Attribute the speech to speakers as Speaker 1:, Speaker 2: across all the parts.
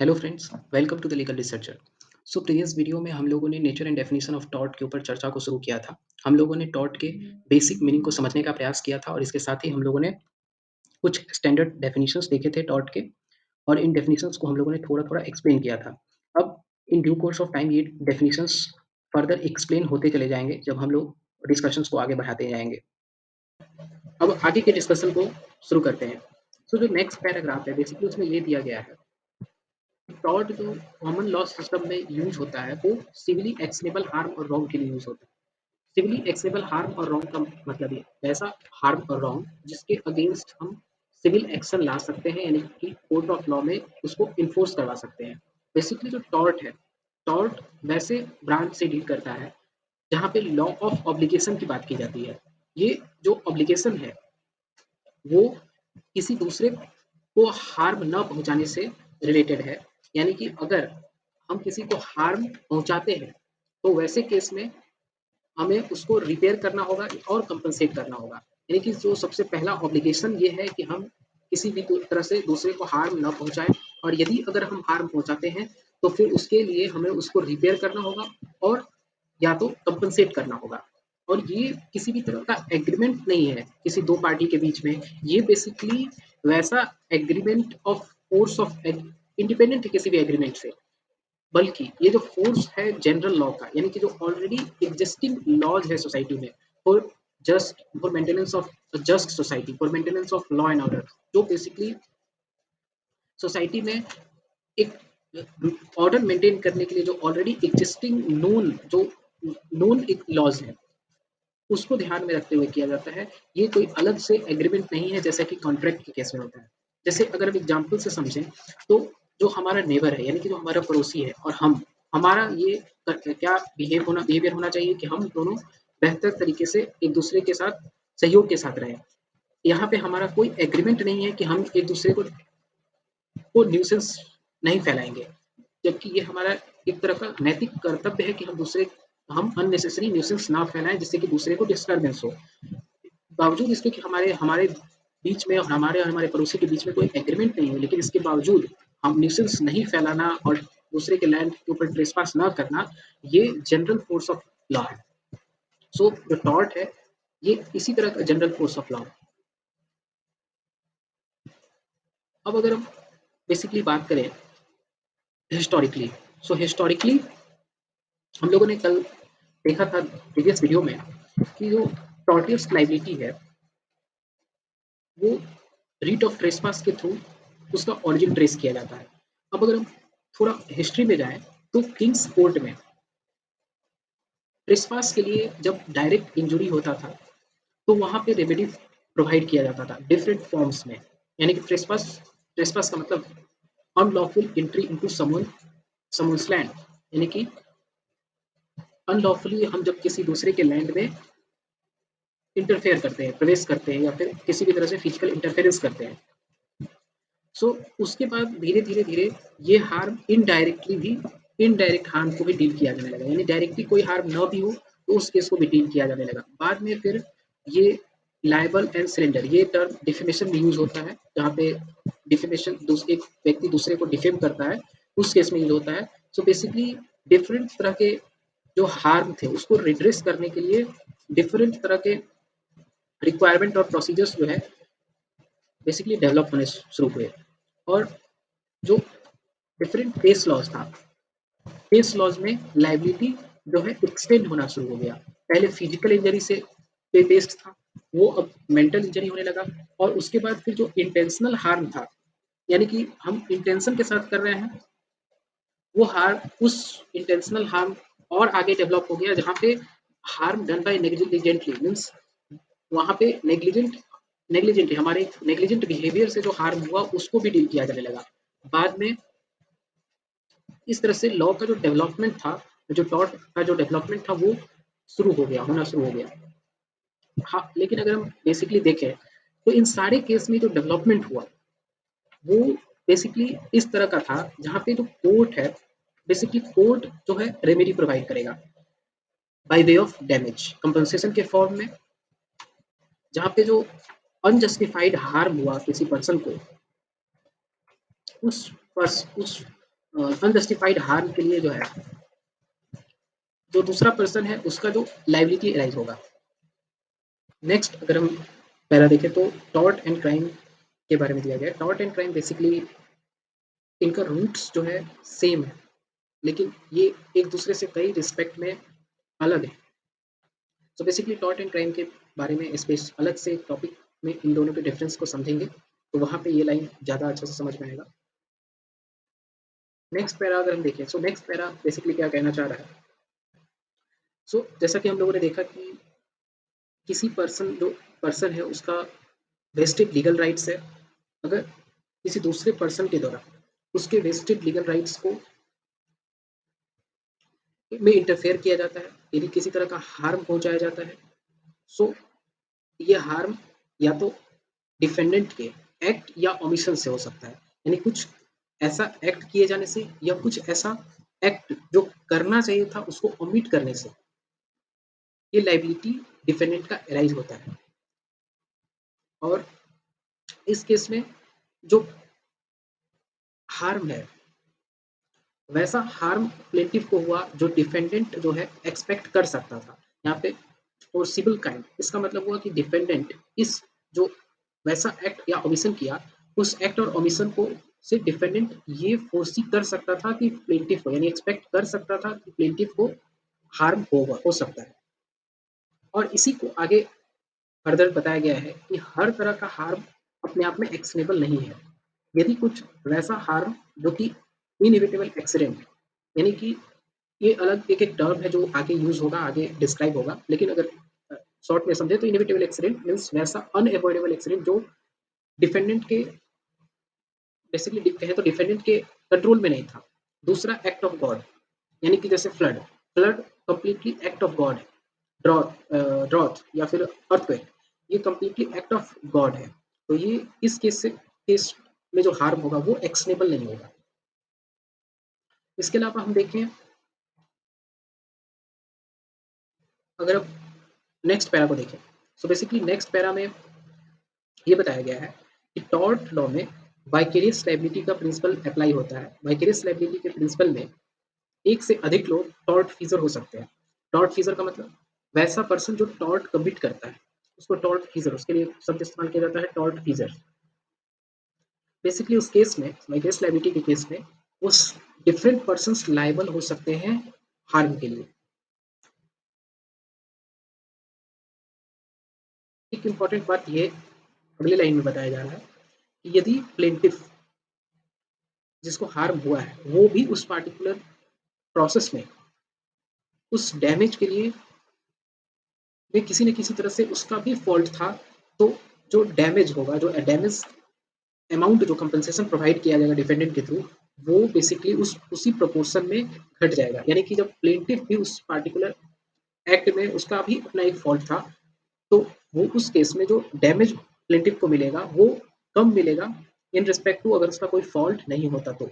Speaker 1: Hello friends, welcome to the legal researcher. So previous video में हम लोगों ने nature and definition of tort के ऊपर चर्चा को शुरू किया था। हम लोगों ने टॉर्ट के बेसिक मीनिंग को समझने का प्रयास किया था और इसके साथ ही हम लोगों ने कुछ स्टैंडर्ड डेफिनेशंस देखे थे टॉर्ट के और इन डेफिनेशंस को हम लोगों ने थोड़ा-थोड़ा एक्सप्लेन किया था। अब in due course of time ये डेफिनेशंस फर्दर एक्सप्लेन होते चले जाएँगे जब हम लोग डिस्कशंस को आगे बढ़ाते जाएँगे। अब आगे के डिस्कशन को शुरू करते हैं। सो जो नेक्स्ट पैराग्राफ है बेसिकली उसमें ये दिया गया है टॉर्ट जो कॉमन लॉ सिस्टम में यूज होता है वो सिविली एक्शनेबल हार्म और रॉन्ग के लिए यूज होता है। सिविली एक्शनेबल हार्म और रॉन्ग का मतलब ये ऐसा हार्म और रॉन्ग जिसके अगेंस्ट हम सिविल एक्शन ला सकते हैं, यानी कि कोर्ट ऑफ लॉ में उसको इन्फोर्स करवा सकते हैं। बेसिकली जो टॉर्ट है, टॉर्ट वैसे ब्रांच से डील करता है जहाँ पे लॉ ऑफ ऑब्लिगेशन की बात की जाती है। ये जो ऑब्लिगेशन है वो किसी दूसरे को हार्म न पहुंचाने से रिलेटेड है, यानी कि अगर हम किसी को हार्म पहुंचाते हैं तो वैसे केस में हमें उसको रिपेयर करना होगा और कंपनसेट करना होगा। यानी कि जो सबसे पहला ऑब्लिगेशन ये है कि हम किसी भी तरह से दूसरे को हार्म ना पहुंचाएं, और यदि अगर हम हार्म पहुंचाते हैं तो फिर उसके लिए हमें उसको रिपेयर करना होगा और या तो कंपनसेट करना होगा। और ये किसी भी तरह का एग्रीमेंट नहीं है किसी दो पार्टी के बीच में। ये बेसिकली वैसा agreement of force of independent है किसी भी एग्रीमेंट से, बल्कि ये जो फोर्स है जनरल लॉ का, यानी कि जो ऑलरेडी एग्जिस्टिंग लॉज है सोसाइटी में for for maintenance of just society, for maintenance of law and order, जो बेसिकली सोसाइटी में एक ऑर्डर मेंटेन करने के लिए जो ऑलरेडी एग्जिस्टिंग नोन एक लॉज है उसको ध्यान में रखते हुए किया जाता है। ये कोई अलग से एग्रीमेंट नहीं है जैसा कि कॉन्ट्रैक्ट के केस में होता है। जैसे अगर हम एग्जाम्पल से समझें तो जो हमारा नेबर है, यानी कि जो हमारा पड़ोसी है, और हम हमारा ये क्या बिहेवियर होना चाहिए कि हम दोनों बेहतर तरीके से एक दूसरे के साथ सहयोग के साथ रहें। यहाँ पे हमारा कोई एग्रीमेंट नहीं है कि हम एक दूसरे को न्यूसेंस नहीं फैलाएंगे, जबकि ये हमारा एक तरह का नैतिक कर्तव्य है कि हम अननेसेसरी न्यूसेंस ना फैलाएं जिससे कि दूसरे को डिस्टर्बेंस हो। बावजूद इसके कि हमारे हमारे बीच में और हमारे पड़ोसी के बीच में कोई एग्रीमेंट नहीं है, लेकिन इसके बावजूद हम न्यूसेंस नहीं फैलाना और दूसरे के लैंड के ऊपर ट्रेसपास ना करना, ये जनरल फोर्स ऑफ लॉ है। सो जो टॉर्ट है ये इसी तरह का जनरल फोर्स ऑफ लॉ है। अब अगर हम बेसिकली बात करें हिस्टोरिकली, सो हिस्टोरिकली हम लोगों ने कल देखा था प्रीवियस वीडियो में कि जो टॉर्टियस लाइबिलिटी है वो रीट ऑफ ट्रेसपास के थ्रू उसका ऑरिजिन ट्रेस किया जाता है। अब अगर हम थोड़ा हिस्ट्री में जाएं तो किंग्स कोर्ट में ट्रेसपास के लिए जब डायरेक्ट इंजुरी होता था तो वहां पे रेमेडी प्रोवाइड किया जाता था डिफरेंट फॉर्म्स में। यानी कि ट्रेसपास ट्रेसपास का मतलब unlawful entry into someone's land, यानी कि अनलॉफुली हम जब किसी दूसरे के लैंड में इंटरफेयर करते हैं, प्रवेश करते हैं, या फिर किसी भी तरह से फिजिकल इंटरफेरेंस करते हैं। उसके बाद धीरे धीरे धीरे ये हार्म इनडायरेक्ट हार्म को भी डील किया जाने लगा, यानी डायरेक्टली कोई हार्म ना भी हो तो उस केस को भी डील किया जाने लगा। बाद में फिर ये लाइबल एंड सरेंडर ये टर्म डिफेमेशन में यूज होता है, जहाँ पे डिफेमेशन एक व्यक्ति दूसरे को डिफेम करता है उस केस में यूज होता है। सो बेसिकली डिफरेंट तरह के जो हार्म थे उसको रिड्रेस करने के लिए डिफरेंट तरह के रिक्वायरमेंट और प्रोसीजर्स जो है बेसिकली डेवलप होने शुरू हुए। और जो डिफरेंट केस लॉज था, केस लॉज में लाइबिलिटी जो है एक्सटेंड होना शुरू हो गया। पहले फिजिकल इंजरी से पे बेस्ड था, वो अब मेंटल इंजरी होने लगा। और उसके बाद फिर जो इंटेंशनल हार्म था, यानी कि हम इंटेंशन के साथ कर रहे हैं, वो हार्म उस इंटेंशनल हार्म और आगे डेवलप हो गया, जहाँ पे harm done by negligently means वहाँ पे नेग्लिजेंटली हमारे नेग्लिजेंट बिहेवियर से जो हार्म हुआ उसको भी डील किया जाने लगा। बाद में इस तरह से लॉ का जो डेवलपमेंट था, जो टॉर्ट का जो डेवलपमेंट था वो होना शुरू हो गया। हाँ, लेकिन अगर हम बेसिकली देखें तो इन सारे केस में जो डेवलपमेंट हुआ वो बेसिकली इस तरह का था, जहाँ पे जो कोर्ट है बेसिकली कोर्ट जो है रेमेडी प्रोवाइड करेगा by way of damage compensation के फॉर्म में। जहाँ पे जो अनजस्टिफाइड हार्म हुआ किसी पर्सन को, उस अनजस्टिफाइड हार्म के लिए जो है, जो दूसरा पर्सन है उसका जो लायबिलिटी अराइज होगा। नेक्स्ट अगर हम पैरा देखें तो टॉर्ट एंड क्राइम के बारे में दिया गया है। टॉर्ट एंड क्राइम बेसिकली इनका रूट्स जो है सेम है, लेकिन ये एक दूसरे से कई रिस्पेक्ट में अलग है। तो बेसिकली टॉर्ट एंड क्राइम के बारे में स्पेस अलग से टॉपिक में इन दोनों के डिफरेंस को समझेंगे, तो वहाँ पे ये लाइन ज़्यादा अच्छे से समझ में आएगा। नेक्स्ट पैरा अगर हम देखें, सो नेक्स्ट पैरा बेसिकली क्या कहना चाह रहा है। सो जैसा कि हम लोगों ने देखा कि किसी पर्सन है उसका वेस्टेड लीगल राइट्स है, अगर किसी दूसरे पर्सन के द्वारा उसके वेस्टेड लीगल राइट्स को में इंटरफेयर किया जाता है, यदि किसी तरह का हार्म पहुंचाया जाता है, सो ये हार्म या तो डिफेंडेंट के एक्ट या ओमिशन से हो सकता है, यानी कुछ ऐसा एक्ट किए जाने से या कुछ ऐसा एक्ट जो करना चाहिए था उसको ओमिट करने से ये लाइबिलिटी डिफेंडेंट का एराइज होता है। और इस केस में जो हार्म है वैसा हार्म प्लेंटिफ को हुआ जो डिफेंडेंट जो है एक्सपेक्ट कर सकता था। यहाँ पे फोर्सिबल काइंड, इसका मतलब हुआ कि डिफेंडेंट इस जो वैसा एक्ट या ओमिशन किया, उस एक्ट और ओमिशन को से डिफेंडेंट ये फोर्सी कर सकता था कि प्लेंटिफ को, यानी एक्सपेक्ट कर सकता था कि प्लेंटिफ को हार्म होगा, हो सकता है। और इसी को आगे फर्दर बताया गया है कि हर तरह का हार्म अपने आप में एक्शनेबल नहीं है। यदि कुछ वैसा हार्म जो कि इनएविटेबल एक्सीडेंट, यानी कि ये अलग एक एक टर्म है जो आगे यूज होगा, आगे डिस्क्राइब होगा, लेकिन अगर शॉर्ट में समझे तो इनएविटेबल एक्सीडेंट मीन्स वैसा अनएवॉइडेबल एक्सीडेंट जो डिफेंडेंट के बेसिकली कहें तो डिफेंडेंट के कंट्रोल में नहीं था। दूसरा एक्ट ऑफ गॉड, यानी कि जैसे flood, flood completely act of God है। ड्रॉथ या फिर अर्थक्वेक, ये कंप्लीटली एक्ट ऑफ गॉड है। तो ये इस केस में जो हार्म होगा वो एक्शनेबल नहीं होगा। इसके अलावा हम देखें, अगर आप नेक्स्ट पैरा को देखें, सो बेसिकली नेक्स्ट पैरा में ये बताया गया है कि टॉर्ट लॉ में वाइकेरियस लायबिलिटी का प्रिंसिपल अप्लाई होता है। वाइकेरियस लायबिलिटी के प्रिंसिपल में एक से अधिक लोग टॉर्ट फीजर हो सकते हैं। टॉर्ट फीजर का मतलब वैसा पर्सन जो टॉर्ट कमिट करता है उसको टॉर्ट फीजर, उसके लिए शब्द इस्तेमाल किया जाता है टॉर्ट फीजर। बेसिकली उस केस में, वाइकेरियस लायबिलिटी के केस में, उस डिफरेंट पर्सन्स लायबल हो सकते हैं हार्म के लिए। एक इंपॉर्टेंट बात ये अगली लाइन में बताया जा रहा है कि यदि प्लेंटिफ जिसको हार्म हुआ है वो भी उस पार्टिकुलर प्रोसेस में उस डैमेज के लिए में किसी न किसी तरह से उसका भी फॉल्ट था, तो जो डैमेज होगा, जो डैमेज अमाउंट जो कंपनसेशन प्रोवाइड किया जाएगा डिफेंडेंट के थ्रू, वो बेसिकली उसी प्रोपोर्शन में घट जाएगा। यानी कि जब प्लेंटिफ भी उस पार्टिकुलर एक्ट में उसका भी अपना एक फॉल्ट था, तो वो उस केस में जो डैमेज प्लेंटिफ को मिलेगा वो कम मिलेगा इन रिस्पेक्ट टू अगर उसका कोई फॉल्ट नहीं होता तो।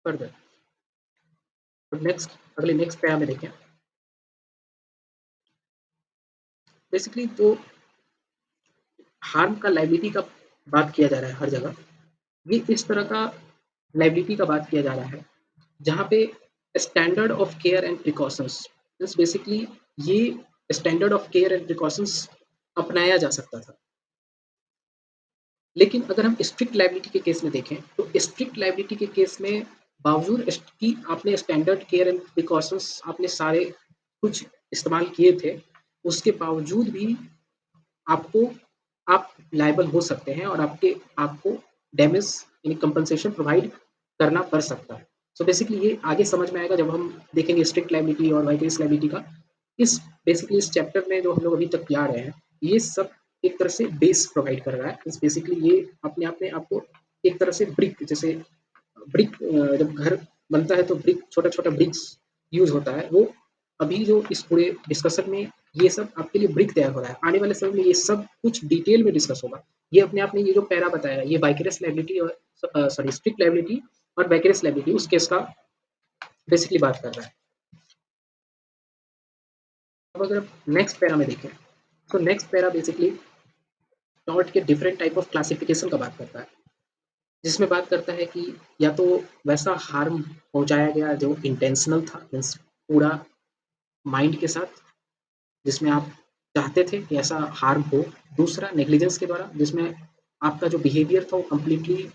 Speaker 1: फर्दर नेक्स्ट अगले नेक्स्ट पैरा में देखें, बेसिकली जो हार्म का लाइबिलिटी का बात किया जा रहा है हर जगह, ये इस तरह का लाइबिलिटी का बात किया जा रहा है जहाँ पे standard of care and precautions, means basically ये standard of care and precautions अपनाया जा सकता था। लेकिन अगर हम स्ट्रिक्ट लायबिलिटी के केस में देखें तो स्ट्रिक्ट लायबिलिटी के केस में बावजूद कि आपने स्टैंडर्ड केयर एंड प्रिकॉशंस आपने सारे कुछ इस्तेमाल किए थे, उसके बावजूद भी आपको आप लायबल हो सकते हैं और आपको डैमेज यानी कंपनसेशन प्रोवाइड करना पड़ सकता है। सो बेसिकली ये आगे समझ में आएगा जब हम देखेंगे स्ट्रिक्ट लायबिलिटी और वाइकेरियस लायबिलिटी का। इस बेसिकली इस चैप्टर में जो हम लोग अभी तक किया रहे हैं, ये सब एक तरह से बेस प्रोवाइड कर रहा है। इस बेसिकली ये अपने आप में आपको एक तरह से ब्रिक जैसे ब्रिक जब घर बनता है तो ब्रिक छोटा-छोटा ब्रिक्स यूज़ होता है, वो अभी जो इस पूरे डिस्कशन में ये सब आपके लिए ब्रिक तैयार हो रहा है। आने वाले समय में ये सब कुछ डिटेल में डिस्कस होगा। ये अपने आप में ये जो पैरा बताया है, ये वाइकेरियस लायबिलिटी और सॉरी स्ट्रिक्ट लायबिलिटी और वाइकेरियस लायबिलिटी उस केस का बेसिकली बात कर रहा है। अब अगर नेक्स्ट पैरा में देखें, तो नेक्स्ट पैरा बेसिकली टॉर्ट के डिफरेंट टाइप ऑफ क्लासिफिकेशन का बात करता है। जिसमें बात करता है कि या तो वैसा हार्म पहुँचाया गया जो इंटेंशनल था, मीन्स पूरा माइंड के साथ, जिसमें आप चाहते थे कि ऐसा हार्म हो। दूसरा नेग्लिजेंस के द्वारा, जिसमें आपका जो बिहेवियर था वो कंप्लीटली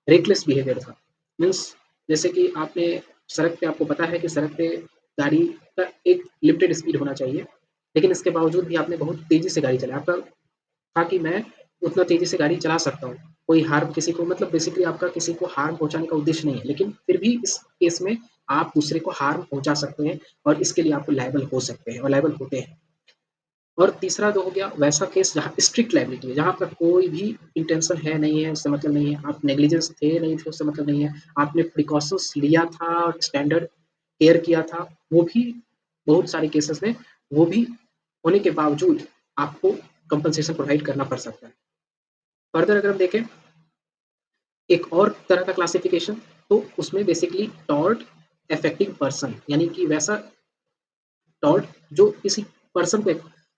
Speaker 1: रेकलेस बिहेवियर था। मीन्स जैसे कि आपने सड़क पे, आपको पता है कि सड़क पे गाड़ी का एक लिमिटेड स्पीड होना चाहिए, लेकिन इसके बावजूद भी आपने बहुत तेज़ी से गाड़ी चलाई। आपका था कि मैं उतना तेज़ी से गाड़ी चला सकता हूँ। कोई हार्म किसी को, मतलब बेसिकली आपका किसी को हार्म पहुँचाने का उद्देश्य नहीं है, लेकिन फिर भी इस केस में आप दूसरे को हार्म पहुँचा सकते हैं और इसके लिए आपको लायबल हो सकते हैं और लायबल होते हैं। और तीसरा जो हो गया वैसा केस जहाँ स्ट्रिक्ट लायबिलिटी है, जहाँ पर कोई भी इंटेंशन है, नहीं है, उससे मतलब नहीं है, आप नेग्लिजेंस थे, नहीं थे, उससे मतलब नहीं है, आपने प्रिकॉशंस लिया था और स्टैंडर्ड केयर किया था, वो भी बहुत सारे केसेस में, वो भी होने के बावजूद आपको कंपनसेशन प्रोवाइड करना पड़ सकता है। फर्दर अगर हम देखें एक और तरह का क्लासिफिकेशन, तो उसमें बेसिकली टॉर्ट अफेक्टिंग पर्सन, यानी कि वैसा टॉर्ट जो किसी पर्सन को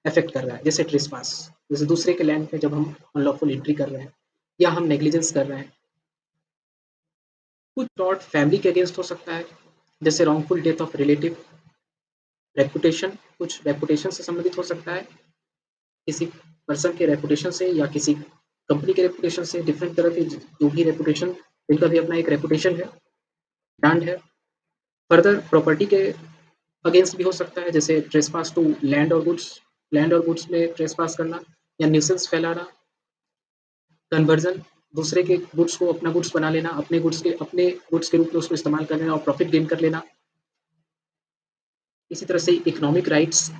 Speaker 1: अफेक्ट कर रहा है, जैसे ट्रेसपास, जैसे दूसरे के लैंड पे जब हम अनलॉफुल एंट्री कर रहे हैं या हम नेग्लिजेंस कर रहे हैं। कुछ टॉर्ट फैमिली के अगेंस्ट हो सकता है, जैसे wrongful death of relative. Reputation, कुछ रेपुटेशन से संबंधित हो सकता है, किसी पर्सन के रेपुटेशन से या किसी कंपनी के रेपुटेशन से, डिफरेंट तरह के जो भी रेपुटेशन, इनका भी अपना एक रेपुटेशन है, ब्रांड है। फर्दर प्रॉपर्टी के अगेंस्ट भी हो सकता है, जैसे ट्रेसपास टू लैंड और गुड्स, लैंड और गुड्स में ट्रेसपास करना या न्यूसेंस फैलाना। कन्वर्जन, दूसरे के गुड्स को अपना गुड्स बना लेना, अपने गुड्स के रूप में उसको इस्तेमाल कर लेना और प्रॉफिट गेन कर लेना। इसी तरह से इकोनॉमिक राइट्स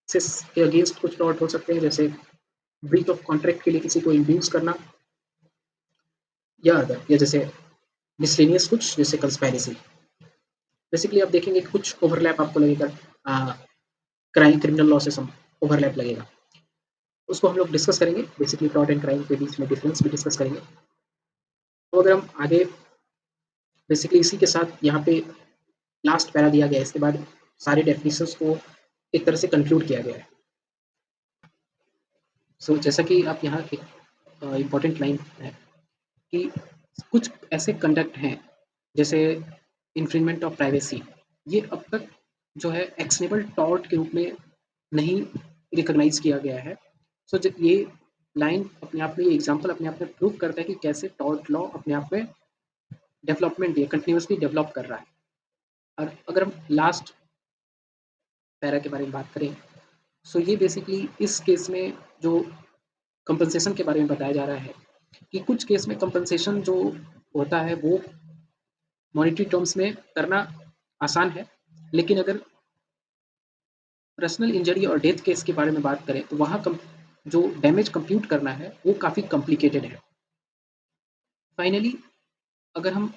Speaker 1: से के अगेंस्ट कुछ टॉर्ट हो सकते हैं, जैसे ब्रीच ऑफ कॉन्ट्रैक्ट के लिए किसी को इंड्यूस करना या अदर, या जैसे मिसलेनियस कुछ, जैसे कंस्पायरेसी। बेसिकली आप देखेंगे कि कुछ ओवरलैप आपको लगेगा, क्राइम क्रिमिनल लॉ से सम ओवरलैप लगेगा। उसको हम लोग डिस्कस करेंगे, बेसिकली टॉर्ट एंड क्राइम के बीच में डिफरेंस भी डिस्कस करेंगे। तो अगर हम आगे बेसिकली इसी के साथ यहाँ पे लास्ट पैरा दिया गया है, इसके बाद सारे डेफिनेशंस को एक तरह से कंक्लूड किया गया है। सो जैसा कि आप यहाँ एक इम्पोर्टेंट लाइन है कि कुछ ऐसे कंडक्ट हैं, जैसे इन्फ्रिंजमेंट ऑफ प्राइवेसी, ये अब तक जो है एक्शनेबल टॉर्ट के रूप में नहीं रिकॉग्नाइज किया गया है। सो ये लाइन अपने आप में, ये एग्जांपल अपने आप में प्रूव करता है कि कैसे टॉर्ट लॉ अपने आप में डेवलपमेंट, ये कंटिन्यूसली डेवलप कर रहा है। और अगर हम लास्ट पैरा के बारे में बात करें, सो ये बेसिकली इस केस में जो कंपनसेशन के बारे में बताया जा रहा है कि कुछ केस में कंपनसेशन जो होता है वो मॉनेटरी टर्म्स में करना आसान है, लेकिन अगर पर्सनल इंजरी और डेथ केस के बारे में बात करें तो वहाँ जो डैमेज कंप्यूट करना है वो काफ़ी कॉम्प्लिकेटेड है। फाइनली अगर हम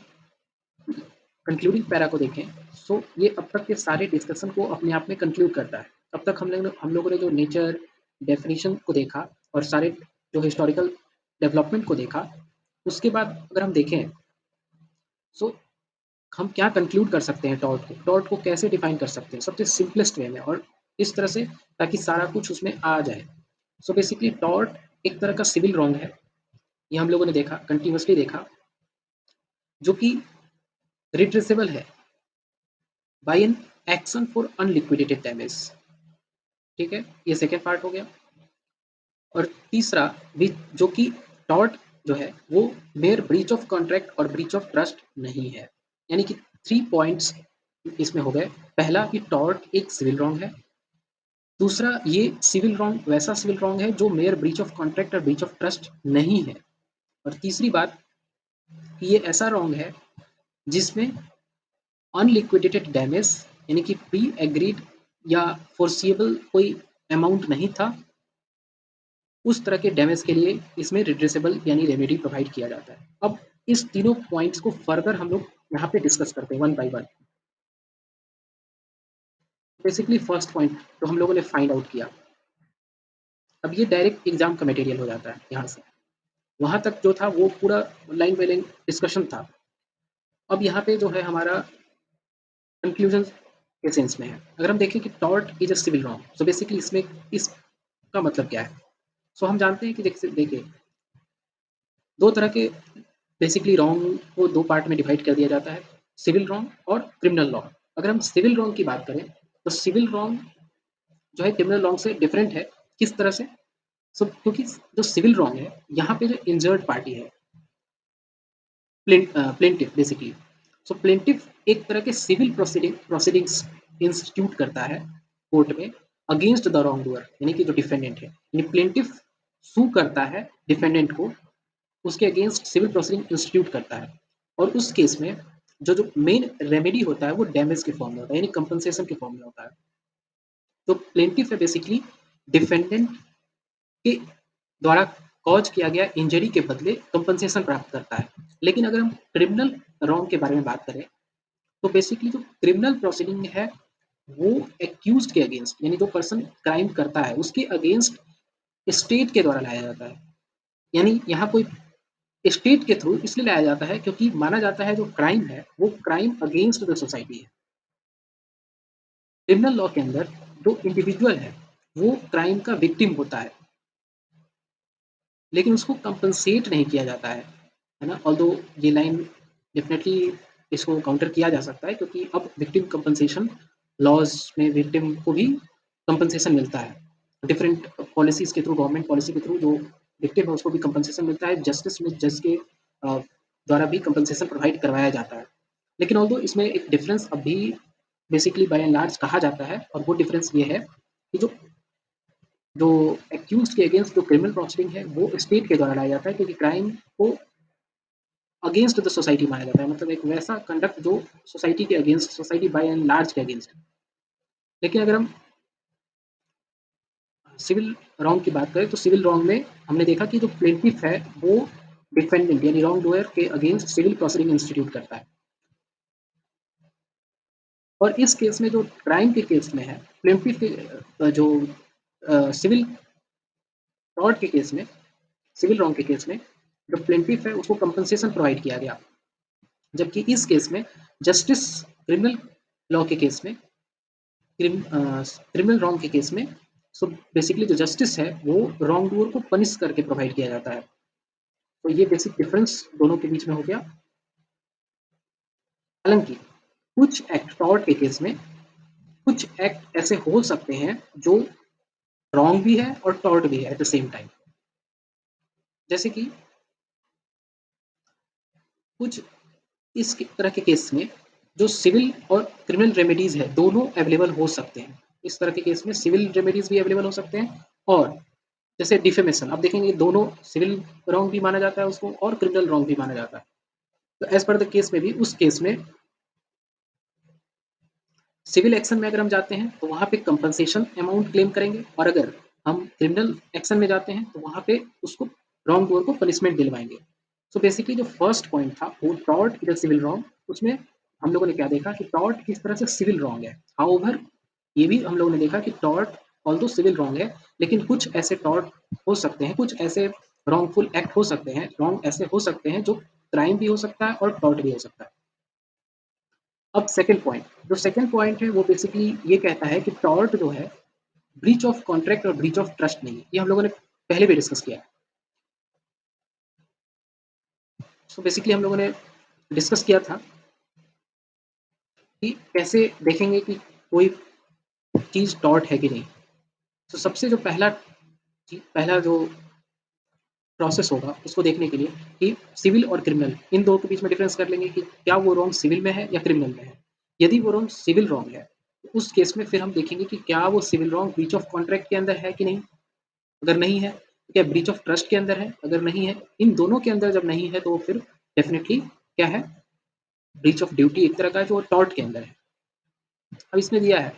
Speaker 1: कंक्लूडिंग पैरा को देखें, सो ये अब तक के सारे डिस्कशन को अपने आप में कंक्लूड करता है। अब तक हम लोगों ने जो नेचर डेफिनेशन को देखा और सारे जो हिस्टोरिकल डेवलपमेंट को देखा, उसके बाद अगर हम देखें, सो हम क्या कंक्लूड कर सकते हैं टॉर्ट को कैसे डिफाइन कर सकते हैं सबसे सिंपलेस्ट वे में, और इस तरह से ताकि सारा कुछ उसमें आ जाए। सो बेसिकली टॉर्ट एक तरह का सिविल रॉन्ग है, ये हम लोगों ने देखा, कंटिन्यूसली देखा, जो कि रिट्रेसेबल है by an action for unliquidated damage. ठीक है, ये सेकेंड पार्ट हो गया। और तीसरा भी, जो कि टॉर्ट जो है वो मेयर ब्रीच ऑफ कॉन्ट्रैक्ट और ब्रीच ऑफ ट्रस्ट नहीं है। यानी कि 3 पॉइंट्स इसमें हो गए। पहला कि टॉर्ट एक सिविल रॉन्ग है। दूसरा, ये सिविल रॉन्ग वैसा सिविल रॉन्ग है जो मेयर ब्रीच ऑफ कॉन्ट्रैक्ट और ब्रीच ऑफ ट्रस्ट नहीं है। और तीसरी बात कि ये ऐसा रॉन्ग है जिसमें अनलिक्विडेटेड डैमेज, यानी कि प्री एग्रीड या फोर्सिएबल कोई अमाउंट नहीं था, उस तरह के डैमेज के लिए इसमें रिड्रेसेबल यानी रेमेडी प्रोवाइड किया जाता है। अब इस तीनों पॉइंट्स को फर्दर हम लोग यहाँ पे डिस्कस करते हैं one by one. Basically first point जो हम लोगों ने फाइंड आउट किया, अब ये डायरेक्ट एग्जाम का मटेरियल हो जाता है यहाँ से। वहाँ तक जो था वो पूरा लाइन बाय लाइन डिस्कशन था। अब यहाँ पे जो है हमारा कंक्लूजन के सेंस में है। अगर हम देखें कि tort is a civil wrong, so basically इसमें इसका मतलब क्या है। सो हम जानते हैं कि देखिए दो तरह के बेसिकली रॉन्ग को 2 पार्ट में डिवाइड कर दिया जाता है, सिविल रॉन्ग और क्रिमिनल लॉ। अगर हम सिविल रॉन्ग की बात करें, तो सिविल रॉन्ग जो है क्रिमिनल रॉन्ग से डिफरेंट है। किस तरह से? क्योंकि जो सिविल रॉन्ग है, यहाँ पे जो इंजर्ड पार्टी है, प्लेंटिफ बेसिकली। सो प्लेंटिफ एक तरह के सिविल प्रोसीडिंग्स इंस्टीट्यूट करता है कोर्ट में अगेंस्ट द रॉन्ग डूअर, यानी कि जो डिफेंडेंट है। यानी प्लेंटिफ सू करता है डिफेंडेंट को, उसके अगेंस्ट सिविल प्रोसीडिंग इंस्टीट्यूट करता है। और उस केस में जो जो मेन रेमेडी होता है वो डैमेज के फॉर्म में होता है, यानी कंपनसेशन के फॉर्म में होता है। तो प्लेंटिफ है बेसिकली डिफेंडेंट के द्वारा कॉज किया गया इंजरी के बदले कंपनसेशन प्राप्त करता है। लेकिन अगर हम क्रिमिनल रॉन्ग के बारे में बात करें, तो बेसिकली जो क्रिमिनल प्रोसीडिंग है वो एक्यूज्ड के अगेंस्ट, यानी जो पर्सन क्राइम करता है उसके अगेंस्ट स्टेट के द्वारा लाया जाता है। यानी यहाँ कोई स्टेट के थ्रू इसलिए लाया जाता है क्योंकि माना जाता है जो क्राइम है वो क्राइम अगेंस्ट द सोसाइटी है। क्रिमिनल लॉ के अंदर जो इंडिविजुअल है वो क्राइम का विक्टिम होता है, लेकिन उसको कंपनसेट नहीं किया जाता है ना? ऑल्दो ये लाइन डेफिनेटली इसको काउंटर किया जा सकता है, क्योंकि अब विक्टिम कंपनसेशन लॉज में विक्टिम को भी कंपनसेशन मिलता है। डिफरेंट पॉलिसीज़ के थ्रू, गवर्नमेंट पॉलिसी के थ्रू जो विक्टिम है उसको भी कंपनसेशन मिलता है। जस्टिस में जज के द्वारा भी कंपनसेशन प्रोवाइड करवाया जाता है। लेकिन ऑल्दो इसमें एक डिफरेंस अभी बेसिकली बाय एंड लार्ज कहा जाता है, और वो डिफरेंस ये है कि जो जो एक्यूज्ड के अगेंस्ट जो क्रिमिनल प्रोसीडिंग है वो स्टेट के द्वारा लाया जाता है, क्योंकि क्राइम को अगेंस्ट द सोसाइटी माना जाता है, मतलब एक वैसा कंडक्ट जो सोसाइटी के against, society bye and large के अगेंस्ट। लेकिन अगर हम सिविल रॉन्ग की बात करें, तो सिविल रॉन्ग में हमने देखा कि जो प्लेंटिफ है वो डिफेंडेंट यानी रॉन्ग डूअर के अगेंस्ट सिविल प्रोसीडिंग इंस्टीट्यूट करता है। और इस केस में जो क्राइम के केस में है, प्लेंटिफ के जो सिविल फ्रॉड के केस में, सिविल रॉन्ग के केस में जो प्लेंटिफ है उसको कंपनसेशन प्रोवाइड किया गया। जबकि इस केस में जस्टिस, क्रिमिनल लॉ के केस में, क्रिमिनल रॉन्ग के केस में, सो बेसिकली जो जस्टिस है वो रॉन्ग डूअर को पनिश करके प्रोवाइड किया जाता है। तो ये बेसिक डिफरेंस दोनों के बीच में हो गया। हालांकि कुछ एक्ट टॉर्ट के केस में कुछ एक्ट ऐसे हो सकते हैं जो रॉन्ग भी है और टॉर्ट भी है एट द सेम टाइम। जैसे कि कुछ इस तरह के केस में जो सिविल और क्रिमिनल रेमेडीज है दोनों अवेलेबल हो सकते हैं। इस तरह के केस में सिविल रेमेडीज भी अवेलेबल हो सकते हैं, और जैसे डिफेमेशन आप देखेंगे दोनों सिविल रॉन्ग भी माना जाता है उसको और क्रिमिनल रॉन्ग भी माना जाता है। तो एज पर द केस में भी उस केस में सिविल एक्शन में अगर हम जाते हैं तो वहाँ पे कंपनसेशन अमाउंट क्लेम करेंगे, और अगर हम क्रिमिनल एक्शन में जाते हैं तो वहाँ पे उसको रॉन्ग डूअर को पनिशमेंट दिलवाएंगे। सो बेसिकली जो फर्स्ट पॉइंट था वो टॉर्ट इधर सिविल रॉन्ग, उसमें हम लोगों ने क्या देखा कि टॉर्ट किस तरह से सिविल रॉन्ग है। हाउएवर ये भी हम लोगों ने देखा कि टॉर्ट ऑल्दो सिविल रॉन्ग है, लेकिन कुछ ऐसे टॉर्ट हो सकते हैं, कुछ ऐसे रॉन्गफुल एक्ट हो सकते हैं, रॉन्ग ऐसे हो सकते हैं जो क्राइम भी हो सकता है और टॉर्ट भी हो सकता है। अब सेकंड पॉइंट, जो सेकंड पॉइंट है वो बेसिकली ये कहता है कि टॉर्ट जो है ब्रीच ऑफ कॉन्ट्रैक्ट और ब्रीच ऑफ ट्रस्ट नहीं है। ये हम लोगों ने पहले भी डिस्कस किया है। सो बेसिकली हम लोगों ने डिस्कस किया था कि कैसे देखेंगे कि कोई चीज़ टॉर्ट है कि नहीं। तो सबसे जो पहला जो प्रोसेस होगा उसको देखने के लिए कि सिविल और क्रिमिनल इन दो के बीच में डिफरेंस कर लेंगे कि क्या वो रॉन्ग सिविल में है या क्रिमिनल में है। यदि वो रॉन्ग सिविल रॉन्ग है तो उस केस में फिर हम देखेंगे कि क्या वो civil wrong breach of contract के अंदर है कि नहीं। अगर नहीं है तो क्या ब्रीच ऑफ ट्रस्ट के अंदर है। अगर नहीं है, इन दोनों के अंदर जब नहीं है तो फिर डेफिनेटली क्या है, ब्रीच ऑफ ड्यूटी एक तरह का जो टॉर्ट के अंदर है। अब इसमें दिया है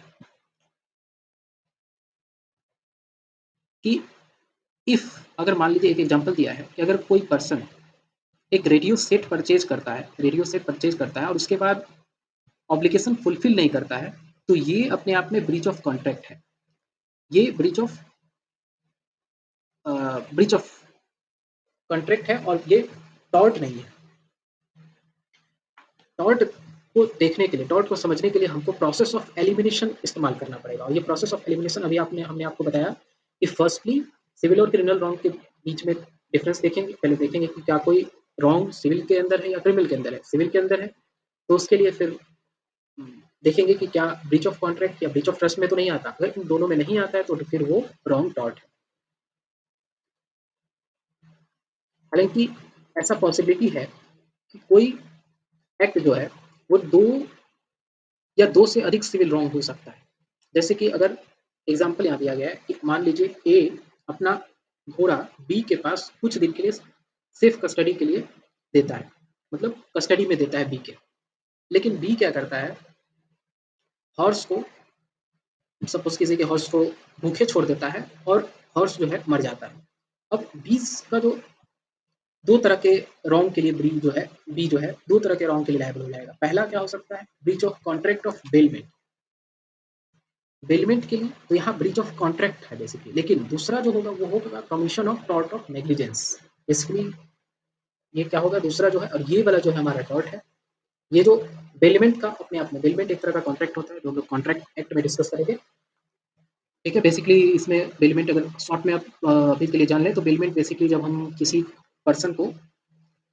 Speaker 1: कि इफ, अगर मान लीजिए एक एग्जांपल दिया है कि अगर कोई पर्सन एक रेडियो सेट परचेज करता है, रेडियो सेट परचेज करता है और उसके बाद ऑब्लिगेशन फुलफिल नहीं करता है, तो ये अपने आप में ब्रीच ऑफ कॉन्ट्रैक्ट है। ये ब्रीच ऑफ कॉन्ट्रैक्ट है और ये टॉर्ट नहीं है। टॉर्ट को देखने के लिए, टॉर्ट को समझने के लिए हमको प्रोसेस ऑफ एलिमिनेशन इस्तेमाल करना पड़ेगा, और ये प्रोसेस ऑफ एलिमिनेशन अभी हमने आपको बताया कि फर्स्टली सिविल और क्रिमिनल रॉन्ग के बीच में डिफरेंस देखेंगे। पहले देखेंगे कि क्या कोई रॉन्ग सिविल के अंदर है या क्रिमिनल के अंदर है। सिविल के अंदर है तो उसके लिए फिर देखेंगे कि क्या ब्रीच ऑफ कॉन्ट्रैक्ट या ब्रीच ऑफ ट्रस्ट में तो नहीं आता। अगर इन दोनों में नहीं आता है तो फिर वो रॉन्ग टॉर्ट है। हालाँकि ऐसा पॉसिबिलिटी है कि कोई एक्ट जो है वो 2 या 2 से अधिक सिविल रॉन्ग हो सकता है। जैसे कि अगर एग्ज़ाम्पल यहाँ दिया गया है कि मान लीजिए ए अपना घोड़ा बी के पास कुछ दिन के लिए सेफ कस्टडी के लिए देता है, मतलब कस्टडी में देता है बी के। लेकिन बी क्या करता है, हॉर्स को सपोज़ किसी के हॉर्स को भूखे छोड़ देता है और हॉर्स जो है मर जाता है। अब बीस का जो 2 तरह के रॉन्ग के लिए बी जो है 2 तरह के रॉन्ग के लिए लायबल हो जाएगा। पहला क्या हो सकता है, breach of contract of bailment. Bailment के लिए तो यहाँ ब्रीच ऑफ कॉन्ट्रैक्ट है बेसिकली, लेकिन दूसरा जो होगा वो होगा commission of tort of negligence. Basically ये क्या होगा, दूसरा जो है और ये वाला जो है हमारा टॉर्ट है, ये जो बेलमेंट का अपने आप में बेलमेंट एक तरह का कॉन्ट्रैक्ट होता है जो हम लोग कॉन्ट्रैक्ट एक्ट में डिस्कस करेंगे। ठीक है, बेसिकली इसमें बेलमेंट अगर शॉर्ट में आप अभी के लिए जान लें तो बेलमेंट बेसिकली जब हम किसी पर्सन को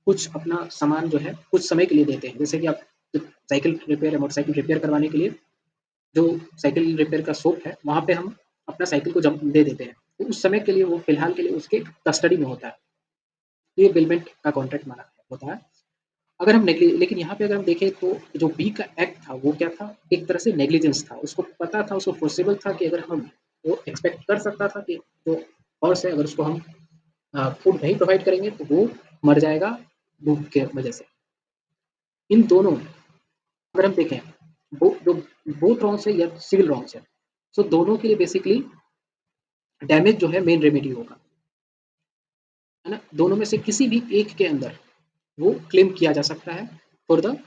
Speaker 1: कुछ अपना सामान जो है कुछ समय के लिए देते हैं। जैसे कि आप साइकिल रिपेयर या मोटरसाइकिल रिपेयर करवाने के लिए जो साइकिल रिपेयर का शॉप है, वहाँ पे हम अपना साइकिल को जब दे देते हैं, तो उस समय के लिए वो फिलहाल के लिए उसके कस्टडी में होता है। तो ये बेलमेंट का कॉन्ट्रैक्ट माना होता है। अगर हम नेग्ली लेकिन यहाँ पे अगर हम देखें तो जो बी का एक्ट था वो क्या था? एक तरह से नेग्लिजेंस था। उसको पता था, उसको फोर्सेबल था कि अगर हम वो एक्सपेक्ट कर सकता था कि जो हॉर्स है अगर उसको हम फूड नहीं प्रोवाइड करेंगे तो वो मर जाएगा भूख के वजह से। इन दोनों अगर हम देखें जो बोथ रॉन्ग्स है या सिविल रॉन्ग्स है, सो दोनों के लिए बेसिकली डैमेज जो है मेन रेमेडी होगा, है ना? दोनों में से किसी भी एक के अंदर वो क्लेम किया जा सकता है फॉर द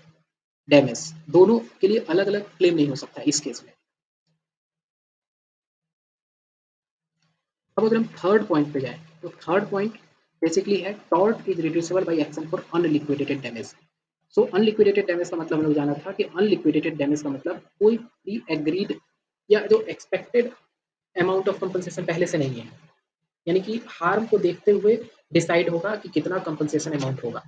Speaker 1: डैमेज। दोनों के लिए अलग-अलग क्लेम नहीं हो सकता है इस केस में। अब अगर हम थर्ड पॉइंट पे जाएँ, तो थर्ड पॉइंट बेसिकली है tort is reducible by action for unliquidated damage. So unliquidated damage का मतलब हम लोग जाना था कि अनलिक्विडेटेड डैमेज का मतलब कोई भी एग्रीड या जो एक्सपेक्टेड अमाउंट ऑफ कंपनसेशन पहले से नहीं है। यानी कि हार्म को देखते हुए डिसाइड होगा कि कितना कंपनसेशन अमाउंट होगा।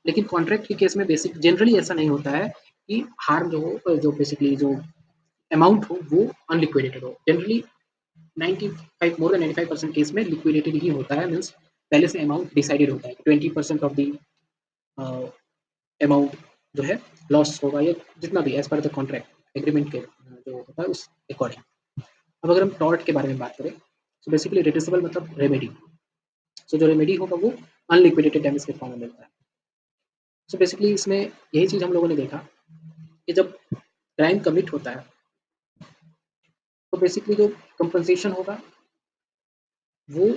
Speaker 1: लेकिन कॉन्ट्रैक्ट के केस में बेसिक जनरली ऐसा नहीं होता है कि हार्म जो हो जो बेसिकली जो अमाउंट हो वो अनलिक्विडेटेड हो। जनरली 95 मोर देन 95% केस में लिक्विडेटेड ही होता है, मीन्स पहले से अमाउंट डिसाइडेड होता है। 20% ऑफ द अमाउंट जो है लॉस होगा या जितना भी as per the contract agreement के जो होता है उस अकॉर्डिंग। अब अगर हम टॉर्ट के बारे में बात करें तो बेसिकली रिड्यूसिबल मतलब रेमेडी। सो जो रेमेडी होगा वो अनलिक्विडेटेड डैमेज के फॉर्म में मिलता है। सो बेसिकली इसमें यही चीज़ हम लोगों ने देखा कि जब क्राइम कमिट होता है तो बेसिकली जो कंपनसेशन होगा वो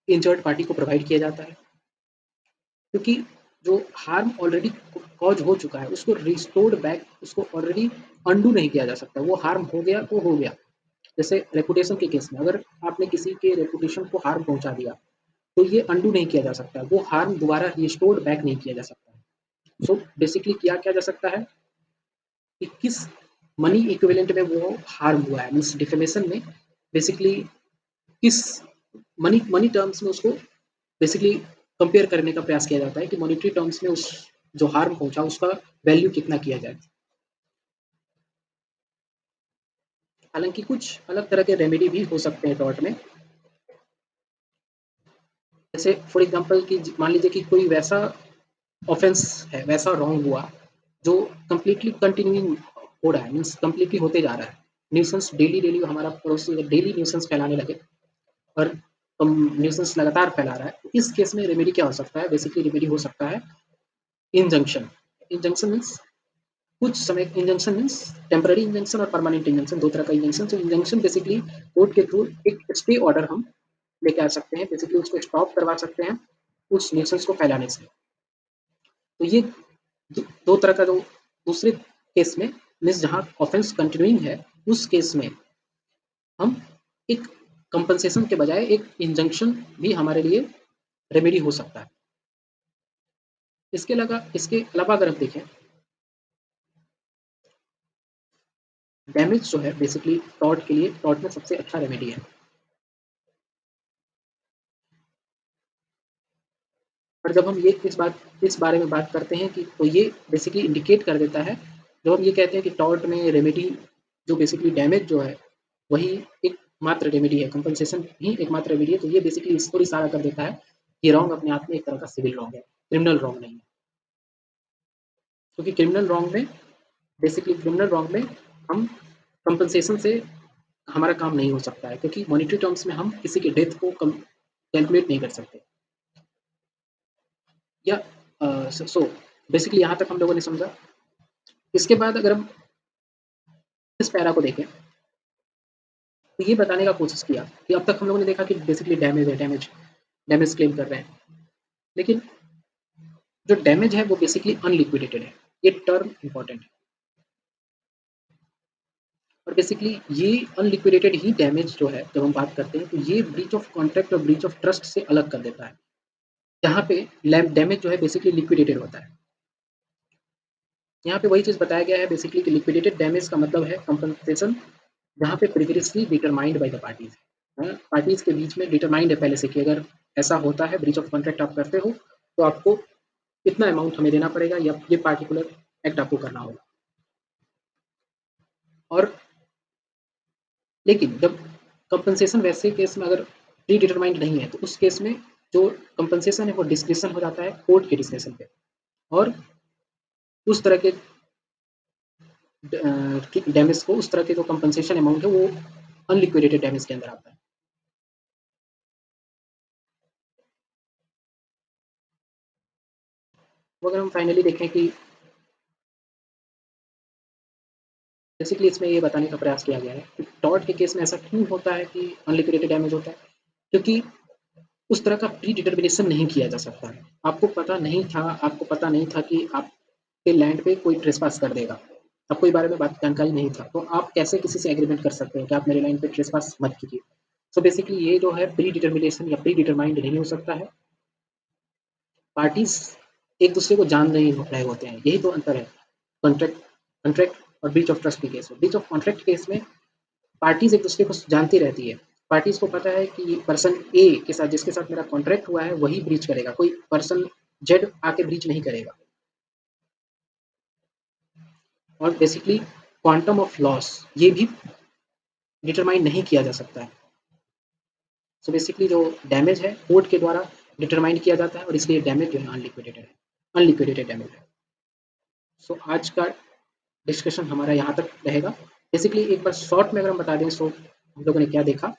Speaker 1: इंजर्ड पार्टी को प्रोवाइड किया जाता है, क्योंकि जो हार्म ऑलरेडी कॉज हो चुका है उसको रिस्टोर्ड बैक उसको ऑलरेडी अंडू नहीं किया जा सकता। वो हार्म हो गया तो हो गया। जैसे रेपुटेशन के केस में अगर आपने किसी के रेपुटेशन को हार्म पहुंचा दिया तो ये अंडू नहीं किया जा सकता। वो हार्म दोबारा रिस्टोर्ड बैक नहीं किया जा सकता। सो बेसिकली किया क्या जा सकता है कि किस मनी इक्विवेलेंट में वो हार्म हुआ है, मीन्स डिफेमेशन में बेसिकली किस मनी मनी टर्म्स में उसको बेसिकली कंपेयर करने का प्रयास किया जाता है कि मॉनेटरी टर्म्स में उस जो हार्म पहुंचा उसका वैल्यू कितना किया जाए। हालांकि कुछ अलग तरह के रेमेडी भी हो सकते हैं टॉर्ट में। जैसे फॉर एग्जांपल कि मान लीजिए कि कोई वैसा ऑफेंस है, वैसा रॉन्ग हुआ जो कंप्लीटली कंटिन्यूइंग हो रहा है, मीन्स कंप्लीटली होते जा रहा है। न्यूसेंस डेली डेली हमारा पड़ोसी डेली न्यूसेंस फैलाने लगे और न्यूसेंस लगातार फैला रहा है, तो इस केस में रेमेडी क्या हो सकता है? बेसिकली रेमेडी हो सकता है इंजंक्शन। इंजंक्शन मीन्स कुछ समय इंजंक्शन मीन्स टेम्पररी इंजंक्शन और परमानेंट इंजंक्शन, दो तरह का इंजंक्शन। तो इंजंक्शन बेसिकली कोर्ट के थ्रू एक स्टे ऑर्डर हम लेके आ सकते हैं, बेसिकली उसको स्टॉप करवा सकते हैं उस न्यूसेंस को फैलाने से। तो ये दो तरह का जो दूसरे केस में मीन्स जहाँ ऑफेंस कंटिन्यूइंग है उस केस में हम एक कंपनसेशन के बजाय एक इंजंक्शन भी हमारे लिए रेमेडी हो सकता है। इसके अलावा अगर हम देखें डैमेज जो है बेसिकली टॉर्ट के लिए टॉर्ट में सबसे अच्छा रेमेडी है। और जब हम ये इस बारे में बात करते हैं कि तो ये बेसिकली इंडिकेट कर देता है, जब हम ये कहते हैं कि टॉर्ट में रेमेडी जो बेसिकली डैमेज जो है, वही एकमात्र रेमेडी है, कंपनसेशन ही एकमात्र रेमेडी है, तो ये बेसिकली इस ओर इशारा कर देता है, ये रॉन्ग अपने आप में एक तरह का सिविल रॉन्ग है, क्रिमिनल रॉन्ग नहीं है। क्योंकि क्रिमिनल रॉन्ग में हम कंपनसेशन से हमारा काम नहीं हो सकता है, क्योंकि मॉनेटरी टर्म्स में हम किसी के डेथ को कैलकुलेट नहीं कर सकते। या सो बेसिकली यहाँ तक हम लोगों ने समझा। इसके बाद अगर हम इस पैरा को देखें, तो ये बताने का कोशिश किया कि अब तक हम लोगों ने देखा कि बेसिकली डैमेज है, डैमेज क्लेम कर रहे हैं। लेकिन जो डैमेज है वो बेसिकली अनलिक्विडेटेड है, ये टर्म इंपॉर्टेंट है। और बेसिकली ये अनलिक्विडेटेड ही डैमेज जो है, जब हम बात करते हैं, तो ये ब्रीच ऑफ कॉन्ट्रैक्ट और ब्रीच ऑफ ट्रस्ट से अलग कर देता है, जहाँ पे डैमेज जो है बेसिकली लिक्विडेटेड होता है। यहाँ पे वही चीज़ बताया गया है बेसिकली कि लिक्विडेटेड डैमेज का मतलब है कंपनसेशन जहाँ पे previously determined by the parties है, पार्टीज के बीच में डिटरमाइंड है पहले से कि अगर ऐसा होता है, ब्रीच ऑफ कॉन्ट्रैक्ट आप करते हो, तो आपको इतना अमाउंट हमें देना पड़ेगा या ये पार्टिकुलर एक्ट आपको करना होगा। और लेकिन जब कंपनसेशन वैसे केस में अगर प्री डिटरमाइंड नहीं है, तो उस केस में जो कंपनसेशन है वो डिस्क्रिशन हो जाता है कोर्ट के डिस्क्रिशन पे, और उस तरह के डैमेज को, उस तरह के जो कंपनसेशन अमाउंट है वो अनलिक्विडेटेड डैमेज के अंदर आता है। तो अगर हम फाइनली देखें कि बेसिकली इसमें ये बताने का प्रयास किया गया है कि टॉर्ट के केस में ऐसा क्यों होता है कि अनलिक्विडेटेड डैमेज होता है, क्योंकि उस तरह का प्री डिटर्मिनेशन नहीं किया जा सकता है। आपको पता नहीं था कि आपके लैंड पे कोई ट्रेसपास कर देगा, आपको इस बारे में बात जानकारी नहीं था, तो आप कैसे किसी से एग्रीमेंट कर सकते हैं कि आप मेरे लैंड पे ट्रेसपास मत कीजिए। सो बेसिकली ये जो है प्री डिटर्मिनेशन या प्री डिटरमाइंड नहीं हो सकता है, पार्टीज एक दूसरे को जान नहीं रहे होते हैं, यही तो अंतर है कॉन्ट्रैक्ट कॉन्ट्रैक्ट और ब्रीच ऑफ ट्रस्ट के केस में। ब्रीच ऑफ कॉन्ट्रैक्ट केस में पार्टीज एक दूसरे को जानती रहती है, पार्टीज को पता है कि पर्सन ए के साथ, जिसके साथ मेरा कॉन्ट्रैक्ट हुआ है, वही ब्रीच करेगा, कोई पर्सन जेड आके ब्रीच नहीं करेगा। और बेसिकली क्वांटम ऑफ लॉस ये भी डिटरमाइन नहीं किया जा सकता है। सो बेसिकली जो डैमेज है कोर्ट के द्वारा डिटरमाइन किया जाता है, और इसलिए डैमेज जो है अनलिक्विडेटेड डैमेज है। सो आज का डिस्कशन हमारा यहाँ तक रहेगा। बेसिकली एक बार शॉर्ट में अगर हम बता दें, सो हम लोगों ने क्या देखा।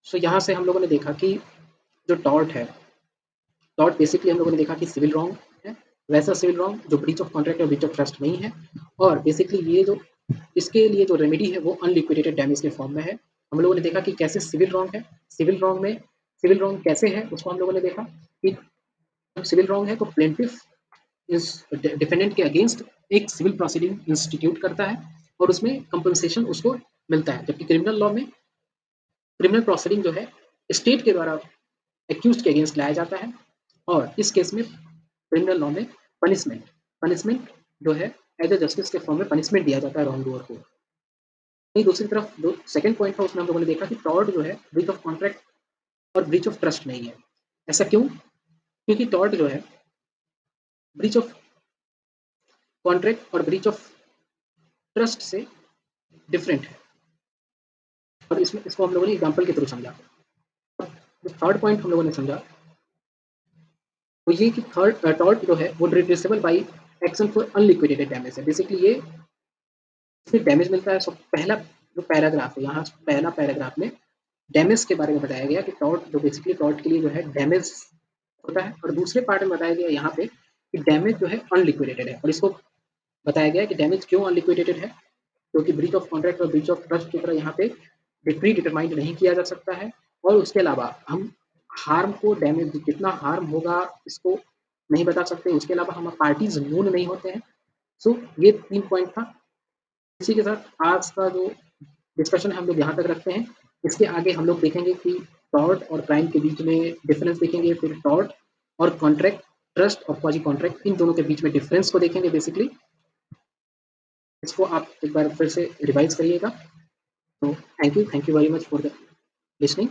Speaker 1: सो यहाँ से हम लोगों ने देखा कि जो टॉर्ट है, टॉर्ट बेसिकली हम लोगों ने देखा कि सिविल रॉन्ग है, वैसा सिविल रॉन्ग जो ब्रीच ऑफ कॉन्ट्रैक्ट और ब्रीच ऑफ ट्रस्ट नहीं है। और बेसिकली ये जो इसके लिए जो रेमेडी है वो अनलिक्विडेटेड डैमेज के फॉर्म में है। हम लोगों ने देखा कि कैसे सिविल रॉन्ग है, सिविल रॉन्ग कैसे है उसको हम लोगों ने देखा कि जब सिविल रॉन्ग है तो प्लेंटिफ इस डिफेंडेंट के अगेंस्ट एक सिविल प्रोसीडिंग इंस्टीट्यूट करता है, और उसमें कंपनसेशन उसको मिलता है। जबकि क्रिमिनल लॉ में क्रिमिनल प्रोसीडिंग जो है स्टेट के द्वारा एक्यूज के अगेंस्ट लाया जाता है, और इस केस में क्रिमिनल लॉ में पनिशमेंट पनिशमेंट जो है एज ए जस्टिस के फॉर्म में पनिशमेंट दिया जाता है रॉन्ग डूअर को। वहीं दूसरी तरफ जो सेकंड पॉइंट था उसमें हम लोगों ने देखा कि टॉर्ट जो है ब्रीच ऑफ कॉन्ट्रैक्ट और ब्रीच ऑफ ट्रस्ट नहीं है। ऐसा क्यों? क्योंकि टॉर्ट जो है ब्रीच ऑफ कॉन्ट्रैक्ट और ब्रीच ऑफ ट्रस्ट से डिफरेंट है, और इसमें इसको हम लोगों ने एग्जाम्पल के थ्रू समझा। जो थर्ड पॉइंट हम लोगों ने समझा वो ये कि थर्ड टॉर्ट जो है वो redressable by action for unliquidated damage है। बेसिकली ये इसमें डैमेज मिलता है। सो पहला जो पैराग्राफ है, यहाँ पहला पैराग्राफ में डैमेज के बारे में बताया गया कि टॉर्ट जो बेसिकली टॉर्ट के लिए जो है डैमेज होता है, और दूसरे पार्ट में बताया गया यहाँ पे कि डैमेज जो है अनलिक्विडेटेड है। और इसको बताया गया कि डैमेज क्यों अनलिक्विडेटेड है, क्योंकि ब्रीच ऑफ कॉन्ट्रैक्ट और ब्रीच ऑफ ट्रस्ट की तरह यहाँ पे प्री डिटरमाइंड नहीं किया जा सकता है, और उसके अलावा हम हार्म को, डैमेज कितना हार्म होगा इसको नहीं बता सकते, उसके अलावा हम पार्टीज नून नहीं होते हैं। सो ये 3 पॉइंट था। इसी के साथ आज का जो डिस्कशन हम लोग यहाँ तक रखते हैं। इसके आगे हम लोग देखेंगे कि टॉर्ट और क्राइम के बीच में डिफरेंस देखेंगे, फिर टॉर्ट और कॉन्ट्रैक्ट, ट्रस्ट और क्वाजी कॉन्ट्रैक्ट, इन दोनों के बीच में डिफरेंस को देखेंगे। बेसिकली इसको आप एक बार फिर से रिवाइज करिएगा। तो thank you very much for the listening.